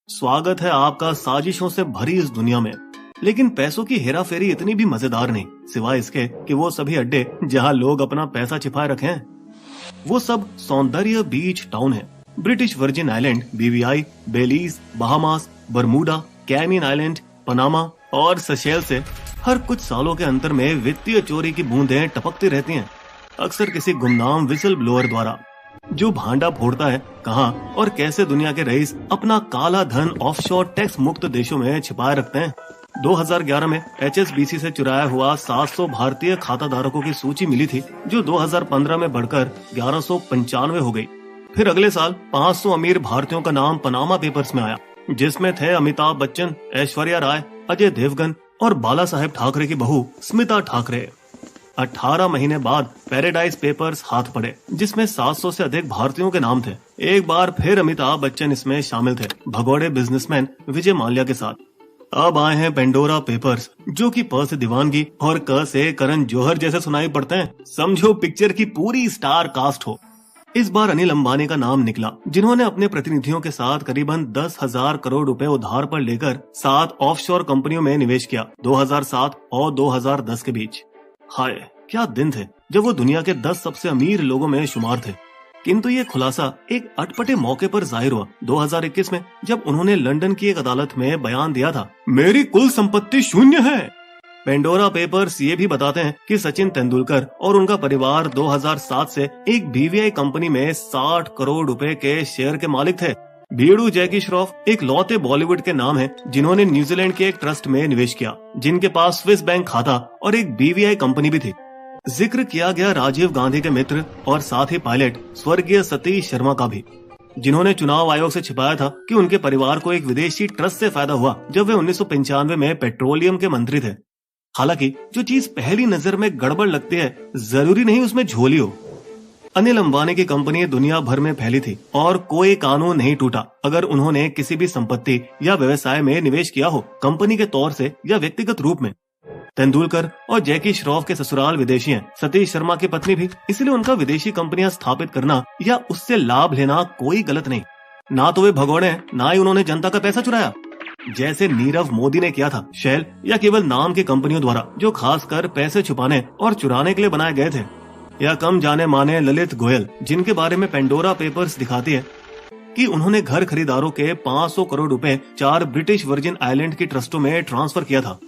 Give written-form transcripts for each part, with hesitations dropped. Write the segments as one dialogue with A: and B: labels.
A: स्वागत है आपका साजिशों से भरी इस दुनिया में। लेकिन पैसों की हेराफेरी इतनी भी मजेदार नहीं, सिवाय इसके कि वो सभी अड्डे जहां लोग अपना पैसा छिपाए रखे हैं। वो सब सौंदर्य बीच टाउन है। British Virgin Island, BVI, Belize, Bahamas, Bermuda, Cayman Island, Panama और सेशेल्स से हर कुछ सालों के अंतर में वित्तीय चोरी की बूंदें टपकती रहती हैं, अक्सर किसी गुमनाम विसल ब्लोअर द्वारा, जो भांडा फोड़ता है कहां और कैसे दुनिया के रईस अपना काला धन ऑफशोर टैक्स मुक्त देशों में छिपाए रखते हैं। 2011 में HSBC से चुराया हुआ 700 भारतीय खाता धारकों की सूची मिली थी, जो 2015 में बढ़कर 1195 हो गई। फिर अगले साल 500 अमीर भारतीयों का नाम पनामा पेपर्स में आया, जिसमें थे अमिताभ बच्चन, ऐश्वर्या राय, अजय देवगन और बाला साहेब ठाकरे की बहू स्मिता ठाकरे। 18 महीने बाद पैराडाइज पेपर्स हाथ पड़े, जिसमें 700 से अधिक भारतीयों के नाम थे। एक बार फिर अमिताभ बच्चन इसमें शामिल थे, भगोड़े बिजनेसमैन विजय माल्या के साथ। अब आए हैं पेंडोरा पेपर्स, जो कि प से दीवानगी और क से करण जौहर जैसे सुनाई पड़ते हैं। समझो पिक्चर की पूरी स्टार कास्ट हो। इस बार अनिल अंबानी का नाम निकला, जिन्होंने अपने प्रतिनिधियों के साथ करीबन 10,000 करोड़ रुपए उधार पर लेकर 7 ऑफशोर कंपनियों में निवेश किया 2007 और 2010 के बीच। हाय, क्या दिन थे जब वो दुनिया के 10 सबसे अमीर लोगों में शुमार थे। किंतु ये खुलासा एक अटपटे मौके पर जाहिर हुआ 2021 में, जब उन्होंने लंदन की एक अदालत में बयान दिया था, मेरी कुल संपत्ति शून्य है। पेंडोरा पेपर्स ये भी बताते हैं कि सचिन तेंदुलकर और उनका परिवार 2007 से एक बीवीआई कंपनी में 60 करोड़ रुपए के शेयर के मालिक थे। बीड़ू जैकी श्रॉफ एक लौते बॉलीवुड के नाम हैं, जिन्होंने न्यूजीलैंड के एक ट्रस्ट में निवेश किया, जिनके पास स्विस बैंक खाता और एक बीवीआई कंपनी भी थी। जिक्र किया गया राजीव गांधी के मित्र और साथ ही पायलट स्वर्गीय सतीश शर्मा का भी, जिन्होंने चुनाव आयोग से छिपाया था कि उनके परिवार को एक विदेशी ट्रस्ट से फायदा हुआ जब वे 1995 में पेट्रोलियम के मंत्री थे। हालांकि जो चीज पहली नजर में गड़बड़ लगती है, जरूरी नहीं उसमें झोली हो। अनिल अंबानी की कंपनी दुनिया भर में फैली थी और कोई कानून नहीं टूटा अगर उन्होंने किसी भी संपत्ति या व्यवसाय में निवेश किया हो, कंपनी के तौर से या व्यक्तिगत रूप में। तेंदुलकर और जैकी श्रॉफ के ससुराल विदेशी हैं, सतीश शर्मा की पत्नी भी, इसलिए उनका विदेशी कंपनियां स्थापित करना या उससे लाभ लेना कोई गलत नहीं। ना तो वे भगोड़े हैं, ना ही उन्होंने जनता का पैसा चुराया, जैसे नीरव मोदी ने किया था शेल या केवल नाम की कंपनियों द्वारा, जो खासकर पैसे छुपाने और चुराने के लिए बनाए गए थे। या कम जाने माने ललित गोयल, जिनके बारे में पेंडोरा पेपर्स दिखाती है कि उन्होंने घर खरीदारों के 500 करोड़ रुपए 4 ब्रिटिश वर्जिन आइलैंड की ट्रस्टों में ट्रांसफर किया था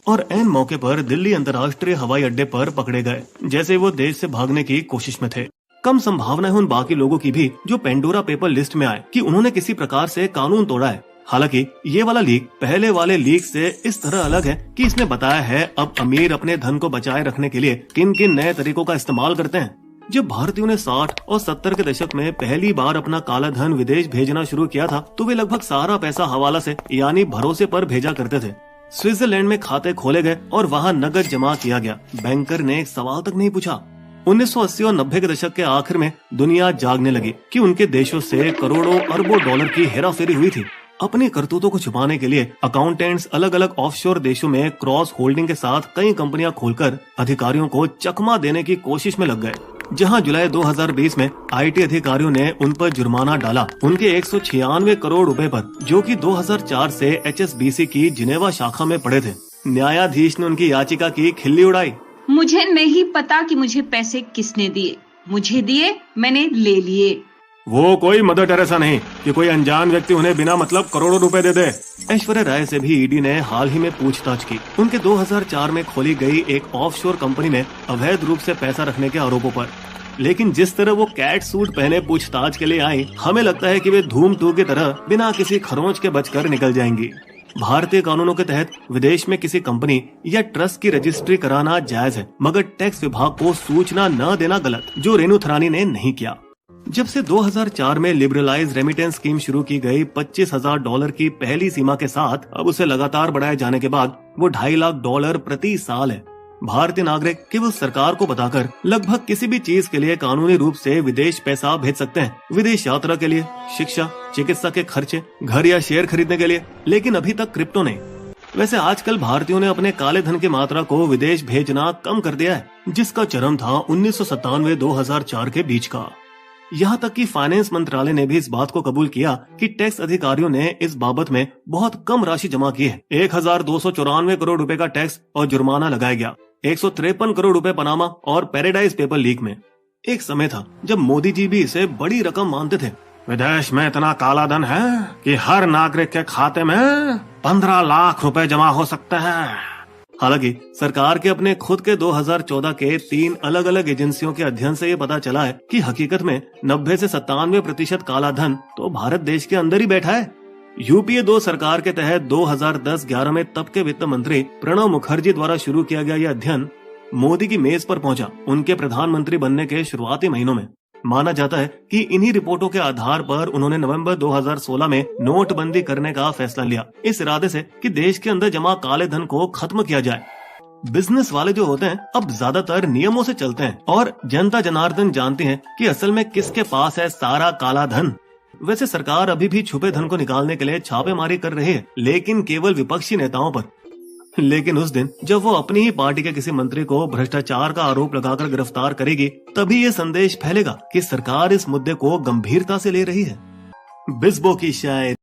A: और ऐन मौके पर दिल्ली अंतर्राष्ट्रीय हवाई अड्डे पर पकड़े गए, जैसे वो देश से भागने की कोशिश में थे। कम संभावना है उन बाकी लोगों की भी जो पेंडोरा पेपर लिस्ट में आए कि उन्होंने किसी प्रकार से कानून तोड़ा है। हालांकि ये वाला लीक पहले वाले लीक से इस तरह अलग है कि इसने बताया है अब अमीर अपने धन को बचाए रखने के लिए किन किन नए तरीकों का इस्तेमाल करते हैं। जब भारतीयों ने 60 और 70 के दशक में पहली बार अपना काला धन विदेश भेजना शुरू किया था, तो वे लगभग सारा पैसा हवाला से यानी भरोसे पर भेजा करते थे। स्विट्जरलैंड में खाते खोले गए और वहाँ नकद जमा किया गया। बैंकर ने एक सवाल तक नहीं पूछा। 1980 और 90 के दशक के आखिर में दुनिया जागने लगी कि उनके देशों से करोड़ों अरबों डॉलर की हेराफेरी हुई थी। अपनी करतूतों को छुपाने के लिए अकाउंटेंट्स अलग अलग ऑफशोर देशों में क्रॉस होल्डिंग के साथ कई कंपनियां खोलकर अधिकारियों को चकमा देने की कोशिश में लग गए। जहां जुलाई 2020 में IT अधिकारियों ने उन पर जुर्माना डाला उनके 196 करोड़ रुपए पर, जो कि 2004 से HSBC की जिनेवा शाखा में पड़े थे। न्यायाधीश ने उनकी याचिका की खिल्ली उड़ाई।
B: मुझे नहीं पता कि मुझे पैसे किसने दिए, मुझे दिए, मैंने ले लिए।
A: वो कोई मदर टेरेसा नहीं कि कोई अनजान व्यक्ति उन्हें बिना मतलब करोड़ों रुपए दे दे। ऐश्वर्या राय से भी ईडी ने हाल ही में पूछताछ की, उनके 2004 में खोली गई एक ऑफशोर कंपनी में अवैध रूप से पैसा रखने के आरोपों पर। लेकिन जिस तरह वो कैट सूट पहने पूछताछ के लिए आई, हमें लगता है कि वे धूम 2 की तरह बिना किसी खरोंच के बचकर निकल जाएंगी। भारतीय कानूनों के तहत विदेश में किसी कंपनी या ट्रस्ट की रजिस्ट्री कराना जायज है, मगर टैक्स विभाग को सूचना न देना गलत, जो रेणु थरानी ने नहीं किया। जब से 2004 में लिबरलाइज रेमिटेंस स्कीम शुरू की गई, $25,000 की पहली सीमा के साथ अब उसे लगातार बढ़ाए जाने के बाद वो $2.5 लाख प्रति साल है। भारतीय नागरिक केवल सरकार को बताकर लगभग किसी भी चीज के लिए कानूनी रूप से विदेश पैसा भेज सकते हैं। विदेश यात्रा के लिए, शिक्षा, चिकित्सा के खर्चे, घर या शेयर खरीदने के लिए, लेकिन अभी तक क्रिप्टो नहीं। वैसे आजकल भारतीयों ने अपने काले धन की मात्रा को विदेश भेजना कम कर दिया है, जिसका चरम था 1997-2004 के बीच का। यहाँ तक कि फाइनेंस मंत्रालय ने भी इस बात को कबूल किया कि टैक्स अधिकारियों ने इस बाबत में बहुत कम राशि जमा की है। 1294 करोड़ रुपए का टैक्स और जुर्माना लगाया गया। 153 करोड़ रुपए पनामा और पैराडाइज पेपर लीक में। एक समय था जब मोदी जी भी इसे बड़ी रकम मानते थे। विदेश में इतना काला धन है कि हर नागरिक के खाते में 15 लाख रुपए जमा हो सकते हैं। हालांकि सरकार के अपने खुद के 2014 के 3 अलग अलग एजेंसियों के अध्ययन से ये पता चला है कि हकीकत में 90 से 97% काला धन तो भारत देश के अंदर ही बैठा है। यूपीए 2 सरकार के तहत 2010-11 में तब के वित्त मंत्री प्रणब मुखर्जी द्वारा शुरू किया गया यह अध्ययन मोदी की मेज पर पहुंचा उनके प्रधानमंत्री बनने के शुरुआती महीनों में। माना जाता है कि इन्हीं रिपोर्टों के आधार पर उन्होंने नवंबर 2016 में नोटबंदी करने का फैसला लिया, इस इरादे से कि देश के अंदर जमा काले धन को खत्म किया जाए। बिजनेस वाले जो होते हैं अब ज्यादातर नियमों से चलते हैं और जनता जनार्दन जानती है कि असल में किसके पास है सारा काला धन। वैसे सरकार अभी भी छुपे धन को निकालने के लिए छापेमारी कर रही है, लेकिन केवल विपक्षी नेताओं पर। लेकिन उस दिन जब वो अपनी ही पार्टी के किसी मंत्री को भ्रष्टाचार का आरोप लगाकर गिरफ्तार करेगी, तभी ये संदेश फैलेगा कि सरकार इस मुद्दे को गंभीरता से ले रही है। बिस्बो की शायरी।